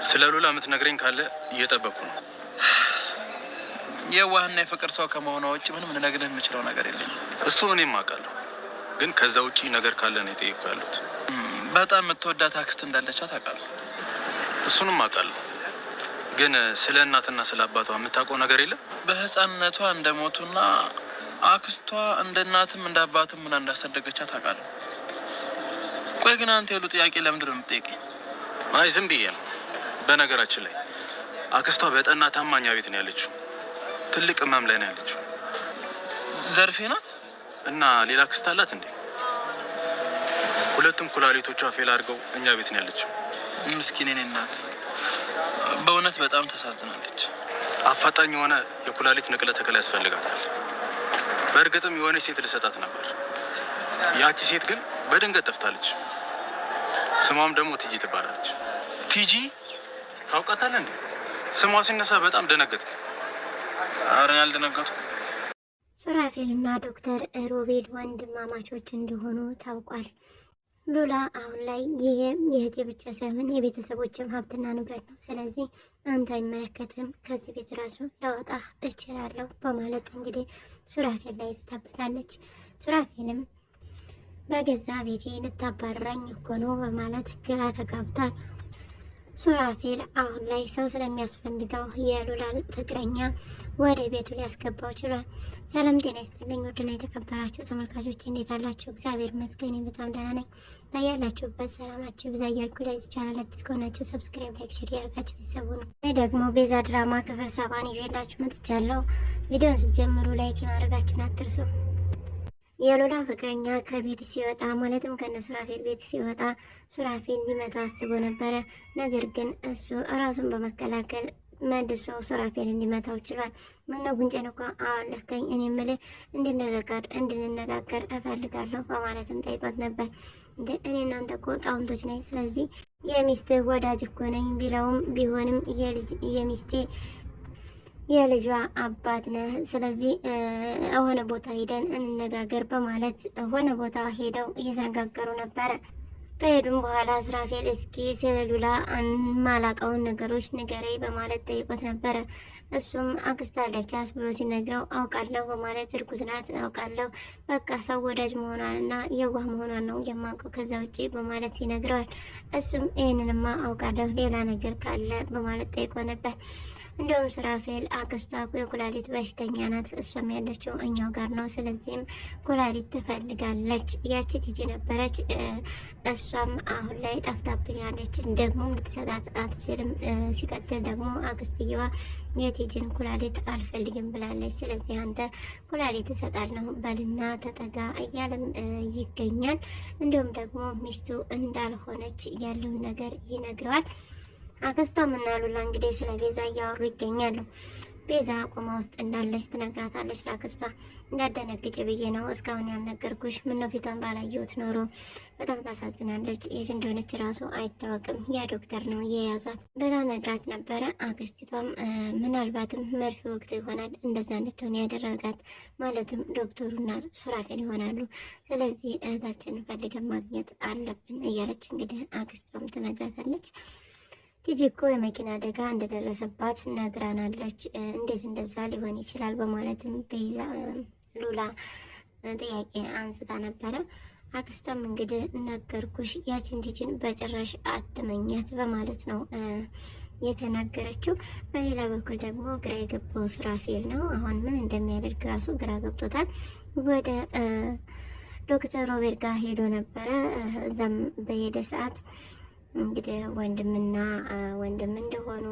ስለ ሉላ የምትነግረኝ ካለ እየጠበቅኩ ነው። የዋህና የፍቅር ሰው ከመሆኗ ውጭ ምንም ልነግርህ የምችለው ነገር የለኝም። እሱ እኔም አውቃለሁ፣ ግን ከዛ ውጪ ነገር ካለ ነው የጠየቅኩ ያሉት። በጣም የምትወዳት አክስት እንዳለቻት አውቃለሁ። እሱንም አውቃለሁ፣ ግን ስለ እናትና ስለ አባቷ የምታውቀው ነገር የለም? በህፃንነቷ እንደሞቱና አክስቷ እንደ እናትም እንደ አባትም ሆና እንዳሳደገቻት አውቃለሁ። ቆይ ግን አንተ የሉ ጥያቄ ለምንድን ነው የምትጠይቀኝ? አይ ዝም ብዬ ነው። በነገራችን ላይ አክስቷ በጠና ታማኛ ቤት ነው ያለችው። ትልቅ ህመም ላይ ነው ያለችው። ዘርፌ ናት? እና ሌላ አክስት አላት እንዴ? ሁለቱም ኩላሊቶቿ ፌል አድርገው እኛ ቤት ነው ያለችው። ምስኪን የኔ እናት በእውነት በጣም ተሳዝናለች። አፋጣኝ የሆነ የኩላሊት ንቅለ ተከላ ያስፈልጋታል። በእርግጥም የሆነች ሴት ልሰጣት ነበር። ያቺ ሴት ግን በድንገት ጠፍታለች። ስሟም ደግሞ ቲጂ ትባላለች። ቲጂ? ታውቃታለህ እንዴ? ስሟ ሲነሳ በጣም ደነገጥኩ። ኧረ ያልደነገጥኩ። ሱራፌልና ዶክተር ሮቤል ወንድማማቾች እንደሆኑ ታውቋል። ሉላ አሁን ላይ ይሄ የእህቴ ብቻ ሳይሆን የቤተሰቦችም ሀብትና ንብረት ነው። ስለዚህ አንተ አይመለከትም፣ ከዚህ ቤት ራሱ ላወጣ እችላለሁ በማለት እንግዲህ ሱራፌል ላይ ስታበታለች። ሱራፌልም በገዛ ቤቴ ልታባረረኝ እኮ ነው በማለት ግራ ተጋብቷል። ሱራፌል አሁን ላይ ሰው ስለሚያስፈልገው የሉላን ፍቅረኛ ወደ ቤቱ ሊያስገባው ችሏል። ሰላም ጤና ይስጥልኝ ውድና የተከበራችሁ ተመልካቾች እንዴት አላችሁ? እግዚአብሔር ይመስገን በጣም ደህና ነኝ። በያላችሁበት ሰላማችሁ ብዛ እያልኩ ላይ ቻናል አዲስ ከሆናችሁ ሰብስክራይብ፣ ላይክ፣ ሼር ያደርጋችሁ ቤተሰቡ ነው። እኔ ደግሞ ቤዛ ድራማ ክፍል 7 ይዤላችሁ መጥቻለሁ። ቪዲዮን ስትጀምሩ ላይክ ማድረጋችሁን አትርሱ። የሉላ ፍቅረኛ ከቤት ሲወጣ ማለትም ከነ ሱራፌል ቤት ሲወጣ ሱራፌል ሊመታ አስቦ ነበረ። ነገር ግን እሱ ራሱን በመከላከል መልሶ ሱራፌል እንዲመታው ችሏል። ምነው ጉንጭን እኮ አዋለከኝ፣ እኔ የምልህ እንድንነጋገር እፈልጋለሁ በማለትም ጠይቆት ነበር። እኔ እናንተ እኮ ጣውንቶች ነኝ፣ ስለዚህ የሚስትህ ወዳጅ እኮ ነኝ ቢለውም ቢሆንም የልጇ አባት ነህ፣ ስለዚህ ሆነ ቦታ ሄደን እንነጋገር በማለት ሆነ ቦታ ሄደው እየተነጋገሩ ነበረ። ከሄዱም በኋላ ሱራፌል እስኪ ስለ ሉላ ማላቀውን ነገሮች ንገረኝ በማለት ጠይቆት ነበረ። እሱም አክስት አለቻት ብሎ ሲነግረው አውቃለሁ በማለት እርጉዝ ናት አውቃለሁ፣ በቃ ሰው ወዳጅ መሆኗንና የዋህ መሆኗን ነው የማውቀው ከዛ ውጪ በማለት ይነግረዋል። እሱም ይህንንማ አውቃለሁ፣ ሌላ ነገር ካለ በማለት ጠይቆ ነበር። እንዲሁም ሱራፌል አክስቷ የኩላሊት በሽተኛ ናት፣ እሷም ያለችው እኛው ጋር ነው፣ ስለዚህም ኩላሊት ትፈልጋለች። ያቺ ቲጂ ነበረች፣ እሷም አሁን ላይ ጠፍታብኛለች፣ ደግሞ ልትሰጣት አትችልም። ሲቀጥል ደግሞ አክስትየዋ የቲጂን ኩላሊት አልፈልግም ብላለች፣ ስለዚህ አንተ ኩላሊት እሰጣለሁ በልና ተጠጋ እያለም ይገኛል። እንዲሁም ደግሞ ሚስቱ እንዳልሆነች ያለውን ነገር ይነግረዋል። አክስቷም እና ሉላ እንግዲህ ስለ ቤዛ እያወሩ ይገኛሉ። ቤዛ ቆማ ውስጥ እንዳለች ትነግራታለች ለአክስቷ። እንዳደነግጭ ብዬ ነው እስካሁን ያልነገርኩሽ፣ ምነው ፊቷን ባላየሁት ኖሮ፣ በጣም ታሳዝናለች፣ የት እንደሆነች ራሱ አይታወቅም፣ ያ ዶክተር ነው የያዛት ብላ ነግራት ነበረ። አክስቲቷም ምናልባትም መርፌ ወቅቱ ይሆናል እንደዛ እንድትሆን ያደረጋት፣ ማለትም ዶክተሩና ሱራፌል ይሆናሉ፣ ስለዚህ እህታችን ፈልገን ማግኘት አለብን እያለች እንግዲህ አክስቷም ትነግራታለች። ቲጂ እኮ የመኪና አደጋ እንደደረሰባት ነግራናለች፣ እንዴት እንደዛ ሊሆን ይችላል በማለትም ቤዛ ሉላ ጥያቄ አንስታ ነበረ። አክስቷም እንግዲህ ነገርኩሽ፣ ያችን ቲጂን በጭራሽ አትመኛት በማለት ነው የተናገረችው። በሌላ በኩል ደግሞ ግራ የገባው ሱራፌል ነው። አሁን ምን እንደሚያደርግ ራሱ ግራ ገብቶታል። ወደ ዶክተር ሮቤል ጋር ሄዶ ነበረ። እዛም በሄደ ሰዓት እንግዲህ ወንድምና ወንድም እንደሆኑ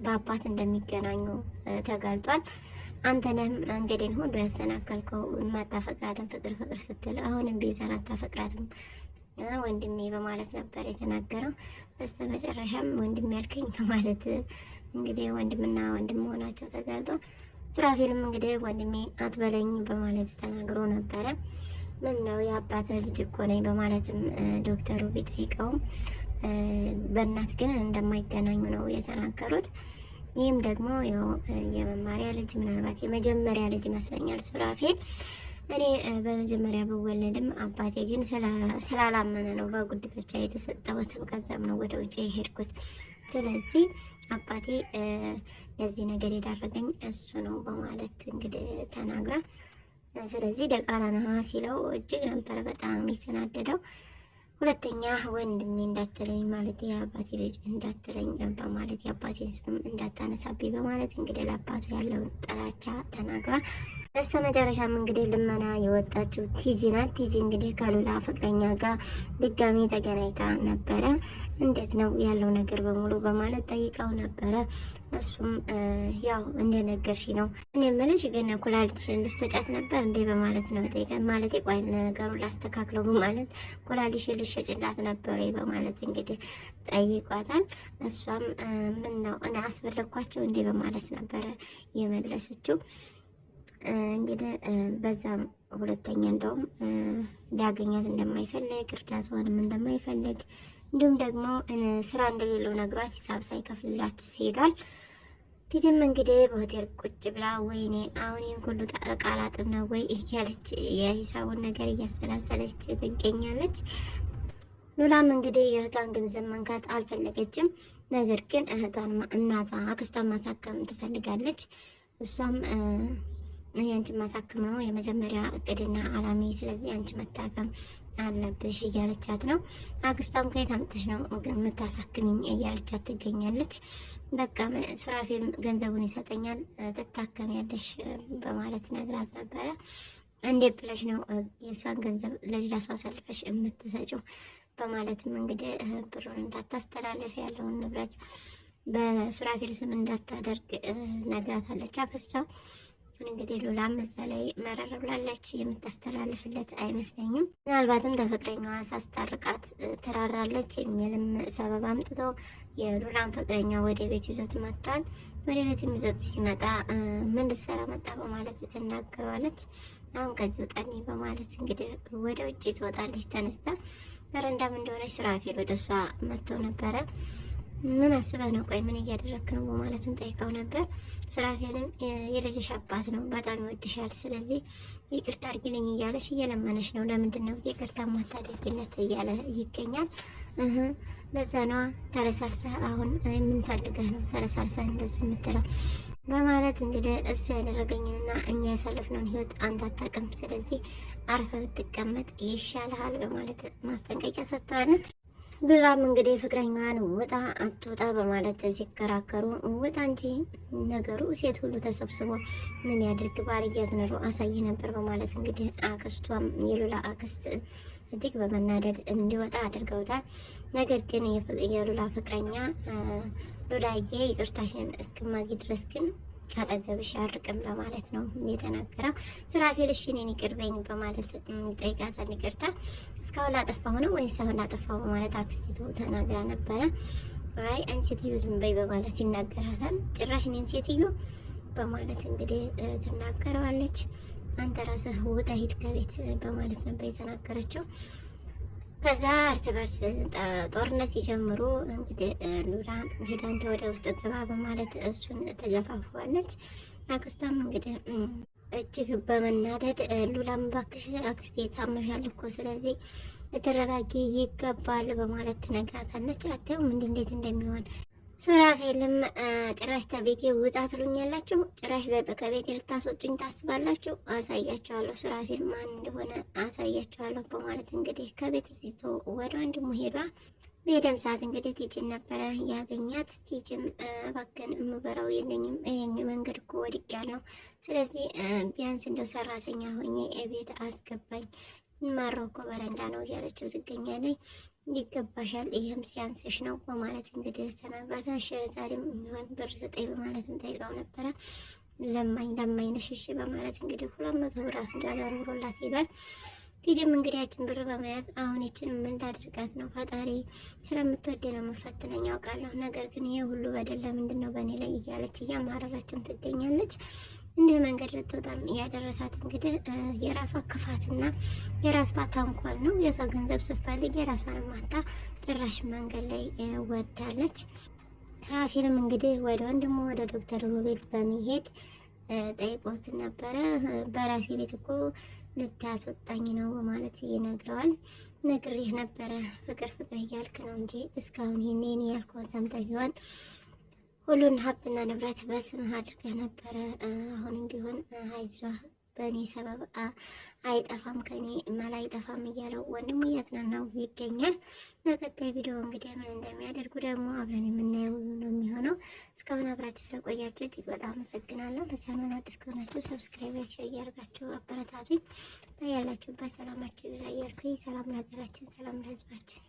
በአባት እንደሚገናኙ ተጋልጧል። አንተንም መንገዴን ሁሉ ያሰናከልከው የማታፈቅራትን ፍቅር ስትል አሁንም ቤዛን አታፈቅራትም ወንድሜ በማለት ነበር የተናገረው። በስተመጨረሻም ወንድሜ ያልከኝ በማለት እንግዲህ ወንድምና ወንድም መሆናቸው ተጋልጧል። ሱራፌልም እንግዲህ ወንድሜ አትበለኝ በማለት ተናግሮ ነበረ። ምን ነው የአባት ልጅ እኮ ነኝ በማለትም ዶክተሩ ቢጠይቀውም በእናት ግን እንደማይገናኙ ነው የተናገሩት። ይህም ደግሞ የመማሪያ ልጅ ምናልባት የመጀመሪያ ልጅ ይመስለኛል ሱራፌል። እኔ በመጀመሪያ ብወለድም አባቴ ግን ስላላመነ ነው በጉዲፈቻ የተሰጠሁት። ከዛም ነው ወደ ውጭ የሄድኩት ስለዚህ አባቴ ለዚህ ነገር የዳረገኝ እሱ ነው በማለት እንግዲህ ተናግራ፣ ስለዚህ ደቃላ ነህ ሲለው እጅግ ነበረ በጣም የተናደደው። ሁለተኛ ወንድሜ እንዳትለኝ ማለት የአባቴ ልጅ እንዳትለኝ በማለት የአባቴን ስም እንዳታነሳብኝ በማለት እንግዲህ ለአባቱ ያለውን ጥላቻ ተናግሯል። በስተመጨረሻም እንግዲህ ልመና የወጣችው ቲጂ ናት። ቲጂ እንግዲህ ከሉላ ፍቅረኛ ጋር ድጋሚ ተገናኝታ ነበረ። እንዴት ነው ያለው ነገር በሙሉ በማለት ጠይቀው ነበረ። እሱም ያው እንደነገርሽ ነው፣ እኔ የምልሽ ግን ኩላሊትሽን ልትሰጫት ነበር እንዴ በማለት ነው ጠይቀን፣ ማለት ቆይ ነገሩን ላስተካክለው በማለት ኩላሊትሽን ልትሸጭላት ነበር በማለት እንግዲህ ጠይቋታል። እሷም ምን ነው እኔ አስፈለግኳቸው እንዴ በማለት ነበረ የመለሰችው። እንግዲህ በዛም ሁለተኛ እንደውም ሊያገኛት እንደማይፈልግ እርዳታዋንም እንደማይፈልግ እንዲሁም ደግሞ ስራ እንደሌለው ነግሯት ሂሳብ ሳይከፍልላት ሄዷል። ቲጂም እንግዲህ በሆቴል ቁጭ ብላ ወይኔ አሁን ይህን ሁሉ ቃል አጥብ ነው ወይ እያለች የሂሳቡን ነገር እያሰላሰለች ትገኛለች። ሉላም እንግዲህ የእህቷን ገንዘብ መንካት አልፈለገችም። ነገር ግን እህቷን እናቷ አክስቷን ማሳከም ትፈልጋለች። እሷም አንቺ ማሳከም ነው የመጀመሪያ እቅድና አላሜ፣ ስለዚህ አንቺ መታከም አለብሽ እያለቻት ነው። አክስቷም ከየት አምጥተሽ ነው የምታሳክሚኝ እያለቻት ትገኛለች። በቃ ሱራፌል ገንዘቡን ይሰጠኛል ትታከሚያለሽ በማለት ነግራት ነበረ። እንዴት ብለሽ ነው የእሷን ገንዘብ ለሌላ ሰው አሳልፈሽ የምትሰጪው በማለትም እንግዲህ ብሩን እንዳታስተላልፍ ያለውን ንብረት በሱራፌል ስም እንዳታደርግ ነግራታለች አክስቷ። እንግዲህ ሉላም እዛ ላይ መረር ብላለች። የምታስተላልፍለት አይመስለኝም። ምናልባትም ተፈቅረኛዋ ሳስታርቃት ትራራለች የሚልም ሰበብ አምጥቶ የሉላም ፍቅረኛ ወደ ቤት ይዞት መጥቷል። ወደ ቤት ይዞት ሲመጣ ምን ልትሰራ መጣ በማለት ትናገረዋለች። አሁን ከዚህ ወጣኒ በማለት እንግዲህ ወደ ውጭ ትወጣለች ተነስታ። በረንዳም እንደሆነች ሱራፌል ወደ እሷ መጥቶ ነበረ። ምን አስበህ ነው? ቆይ ምን እያደረክ ነው? በማለትም ጠይቀው ነበር። ሱራፌልም የልጅሽ አባት ነው፣ በጣም ይወድሻል፣ ስለዚህ ይቅርታ አድርጊልኝ እያለሽ እየለመነሽ ነው። ለምንድን ነው ይቅርታ ማታደርጊለት እያለ ይገኛል። ለዛ ነዋ ተረሳርሰህ አሁን የምንፈልገህ ነው ተረሳርሰህ እንደዚህ የምትለው በማለት እንግዲህ እሱ ያደረገኝንና እኛ ያሳለፍነውን ህይወት አንተ አታውቅም፣ ስለዚህ አርፈህ ብትቀመጥ ይሻልሃል በማለት ማስጠንቀቂያ ሰጥተዋለች። ብላም እንግዲህ ፍቅረኛዋን ውጣ አትውጣ በማለት ሲከራከሩ ውጣ እንጂ ነገሩ ሴት ሁሉ ተሰብስቦ ምን ያድርግ ባል እያዝነሩ አሳይ ነበር በማለት እንግዲህ አክስቷም የሉላ አክስት እጅግ በመናደድ እንዲወጣ አድርገውታል። ነገር ግን የሉላ ፍቅረኛ ሉላዬ ይቅርታሽን እስክማጊ ድረስ ግን ካጠገብሽ አርቅም በማለት ነው የተናገረው። ሱራፌል እሺ እኔን ይቅር በይኝ በማለት ጠይቃታል። ይቅርታ እስካሁን ላጠፋሁ ነው ወይስ አሁን ላጠፋሁ በማለት አክስቲቱ ተናግራ ነበረ። አይ አንቺ ሴትዮ ዝም በይ በማለት ይናገራታል። ጭራሽ እኔን ሴትዮ በማለት እንግዲህ ትናገረዋለች። አንተ ራስህ ውጣ ሂድ ከቤት በማለት ነበር የተናገረችው። ከዛ እርስ በርስ ጦርነት ሲጀምሩ እንግዲህ ሉላ ሄዳ አንተ ወደ ውስጥ ግባ በማለት እሱን ተገፋፋለች። አክስቷም እንግዲህ እጅግ በመናደድ ሉላም እባክሽ አክስቴ ታመሻል እኮ ስለዚህ ልትረጋጊ ይገባል በማለት ትነግራታለች። አትየውም እንዴት እንደሚሆን ሱራፌልም ጭራሽ ከቤቴ ውጣ ትሉኛላችሁ፣ ጭራሽ ከቤቴ ልታስወጡኝ ታስባላችሁ፣ አሳያቸዋለሁ ሱራፌል ማን እንደሆነ አሳያቸዋለሁ በማለት እንግዲህ ከቤት ሲቶ ወደ ወንድሙ ሄዷ። በሄደም ሰዓት እንግዲህ ቲጂን ነበረ ያገኛት። ቲጂም እባክህን የምበራው የለኝም ይሄን መንገድ እኮ ወድቄያለሁ፣ ስለዚህ ቢያንስ እንደው ሰራተኛ ሆኜ ቤት አስገባኝ፣ ማረው እኮ በረንዳ ነው እያለችው ትገኛለች። ይገባሻል፣ ይህም ሲያንስሽ ነው በማለት እንግዲህ ተናግራታሽ። ዛሬም የሚሆን ብር ስጠኝ በማለትም ጠይቀው ነበረ። ለማኝ ነሽ እሺ በማለት እንግዲህ 200 ብር ዶላር ብሮላት ይላል። ቲጂም እንግዲህ ያችን ብር በመያዝ አሁን ይችን ምን እንዳደርጋት ነው? ፈጣሪ ስለምትወደ ነው መፈትነኝ ያውቃለሁ፣ ነገር ግን ይሄ ሁሉ በደል ለምንድን ነው በእኔ ላይ እያለች እያማረረችም ትገኛለች። እንዲህ መንገድ ልትወጣም ያደረሳት እንግዲህ የራሷ ክፋትና የራሷ ተንኮል ነው። የሰው ገንዘብ ስትፈልግ የራሷን ማታ ጭራሽ መንገድ ላይ ወዳለች። ሱራፌልም እንግዲህ ወደ ወንድሙ ወደ ዶክተር ሮቤል በመሄድ ጠይቆት ነበረ። በራሴ ቤት እኮ ልታስወጣኝ ነው በማለት ይነግረዋል። ነግሬህ ነበረ ፍቅር ፍቅር እያልክ ነው እንጂ እስካሁን ይሄን ያልከውን ሰምተህ ቢሆን ሁሉን ሀብትና ንብረት በስምህ አድርገህ ነበረ። አሁንም ቢሆን አይዞህ በእኔ ሰበብ አይጠፋም ከኔ መላ አይጠፋም እያለው ወንድሙ እያጽናናው ይገኛል። በቀጣይ ቪዲዮ እንግዲህ ምን እንደሚያደርጉ ደግሞ አብረን የምናየው ነው የሚሆነው። እስካሁን አብራችሁ ስለቆያችሁ እጅግ በጣም አመሰግናለሁ። ለቻናሉ አዲስ ከሆናችሁ ሰብስክራይብ፣ ሼር እያደረጋችሁ አበረታቱኝ። በያላችሁበት ሰላማችሁ ይብዛ እያልኩኝ ሰላም ለሀገራችን፣ ሰላም ለሕዝባችን።